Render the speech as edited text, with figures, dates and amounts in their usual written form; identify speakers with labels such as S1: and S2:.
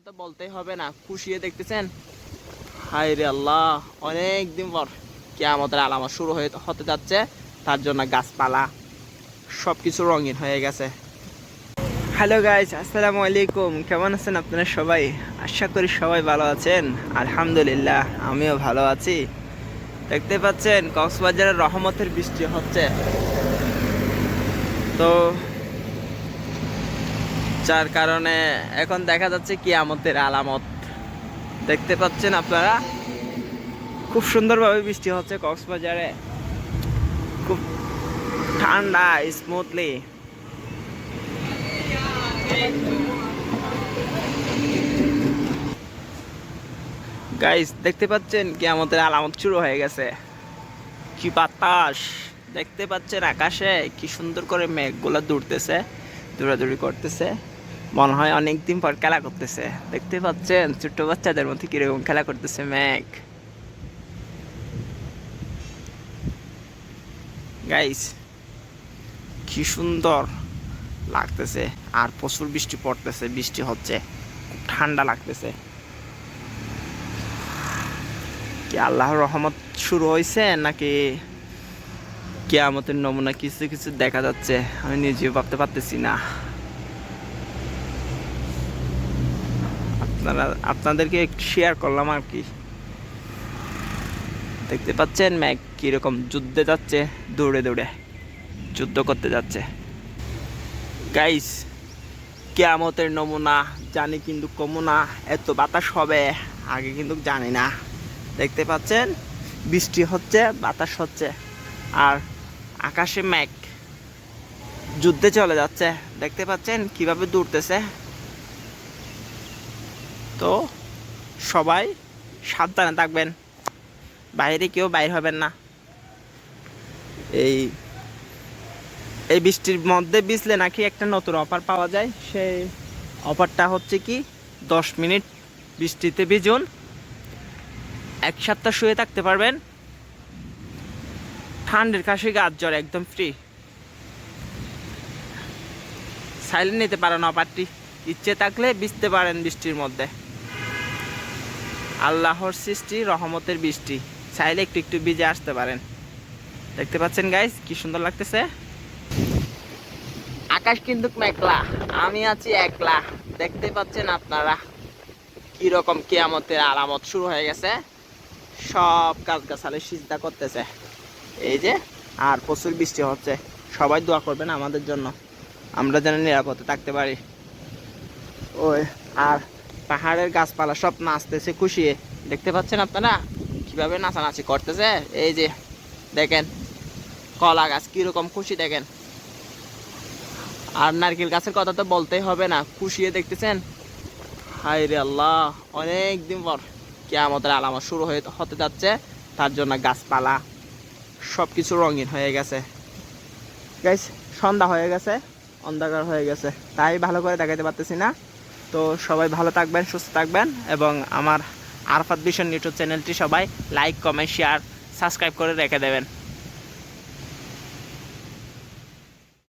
S1: তো বলতেই হবে না, খুশিয়ে দেখতেছেন। হায় রে আল্লাহ, অনেক দিন পর কিয়ামতের আলামত শুরু হতে যাচ্ছে। তার জন্য গাছপালা সবকিছু রঙিন হয়ে গেছে। হ্যালো গাইস, আসসালামু আলাইকুম। কেমন আছেন আপনারা সবাই? আশা করি সবাই ভালো আছেন। আলহামদুলিল্লাহ, আমিও ভালো আছি। দেখতে পাচ্ছেন কক্সবাজারের রহমতের বৃষ্টি হচ্ছে, তো যার কারণে এখন দেখা যাচ্ছে কিয়ামতের আলামত। দেখতে পাচ্ছেন আপনারা, খুব সুন্দরভাবে বৃষ্টি হচ্ছে কক্সবাজারে, খুব ঠান্ডা স্মুথলি। গাইস দেখতে পাচ্ছেন কিয়ামতের আলামত শুরু হয়ে গেছে। কি বাতাস! দেখতে পাচ্ছেন আকাশে কি সুন্দর করে মেঘগুলো দৌড়তেছে, দৌড়াদৌড়ি করতেছে। মনে হয় অনেকদিন পর খেলা করতেছে। দেখতে পাচ্ছেন ছোট্ট বাচ্চাদের মধ্যে কিরকম খেলা করতেছে মেঘ। গাইস কি সুন্দর লাগতেছে, আর প্রচুর বৃষ্টি পড়তেছে, বৃষ্টি হচ্ছে, খুব ঠান্ডা লাগতেছে। কি আল্লাহর রহমত শুরু হয়েছে নাকি কিয়ামতের নমুনা কিছু কিছু দেখা যাচ্ছে, আমি নিজেও ভাবতে পারতেছি না। আপনাদেরকে একটু শেয়ার করলাম আর কি। দেখতে পাচ্ছেন মেঘ কিরকম যুদ্ধে যাচ্ছে, দৌড়ে দৌড়ে যুদ্ধ করতে যাচ্ছে। গাইস কিয়ামতের নমুনা জানি, কিন্তু কমু না, এত বাতাস হবে আগে কিন্তু জানি না। দেখতে পাচ্ছেন বৃষ্টি হচ্ছে, বাতাস হচ্ছে, আর আকাশে মেঘ যুদ্ধে চলে যাচ্ছে। দেখতে পাচ্ছেন কিভাবে দৌড়তেছে। তো সবাই সাবধানে থাকবেন, বাইরে কেউ বাইর হবেন না। এই এই বৃষ্টির মধ্যে ভিজলে নাকি একটা নতুন অফার পাওয়া যায়। সেই অফারটা হচ্ছে কি, 10 মিনিট বৃষ্টিতে ভিজুন, 1 সপ্তাহ শুয়ে থাকতে পারবেন, ঠান্ডার কাশি গাছ জ্বর একদম ফ্রি। সাইলেন্ট নিতে পারেন অফারটি, ইচ্ছে থাকলে ভিজতে পারেন বৃষ্টির মধ্যে। আল্লাহর সৃষ্টি, রহমতের বৃষ্টি, চাইলে একটু একটু ভিজে আসতে পারেন। দেখতে পাচ্ছেন গাইস কি সুন্দর লাগতেছে। আকাশ কিন্তু মেঘলা, আমি আছি একলা। দেখতে পাচ্ছেন আপনারা কিরকম কিয়ামতের আলামত শুরু হয়ে গেছে। সব গাছগাছালি সিজদা করতেছে এই যে, আর প্রচুর বৃষ্টি হচ্ছে। সবাই দোয়া করবেন আমাদের জন্য, আমরা যেন নিরাপদে থাকতে পারি। ওই আর পাহাড়ের গাছপালা সব নাচতেছে খুশিয়ে। দেখতে পাচ্ছেন আপনারা কিভাবে নাচানাচি করতেছে। এই যে দেখেন কলা গাছ কিরকম খুশি দেখেন। আর নারকেল গাছের কথা তো বলতেই হবে না, খুশিয়ে দেখতেছেন। হায় রে আল্লাহ, অনেক দিন পর কিয়ামতের আলামত শুরু হতে যাচ্ছে। তার জন্য গাছপালা সবকিছু রঙিন হয়ে গেছে। গাইস সন্ধ্যা হয়ে গেছে, অন্ধকার হয়ে গেছে, তাই ভালো করে দেখাতে পারতেছি না। তো সবাই ভালো থাকবেন, সুস্থ থাকবেন, এবং আমার আরফাত ভিশন ইউটিউব চ্যানেলটি সবাই লাইক, কমেন্ট, শেয়ার, সাবস্ক্রাইব করে রেখে দেবেন।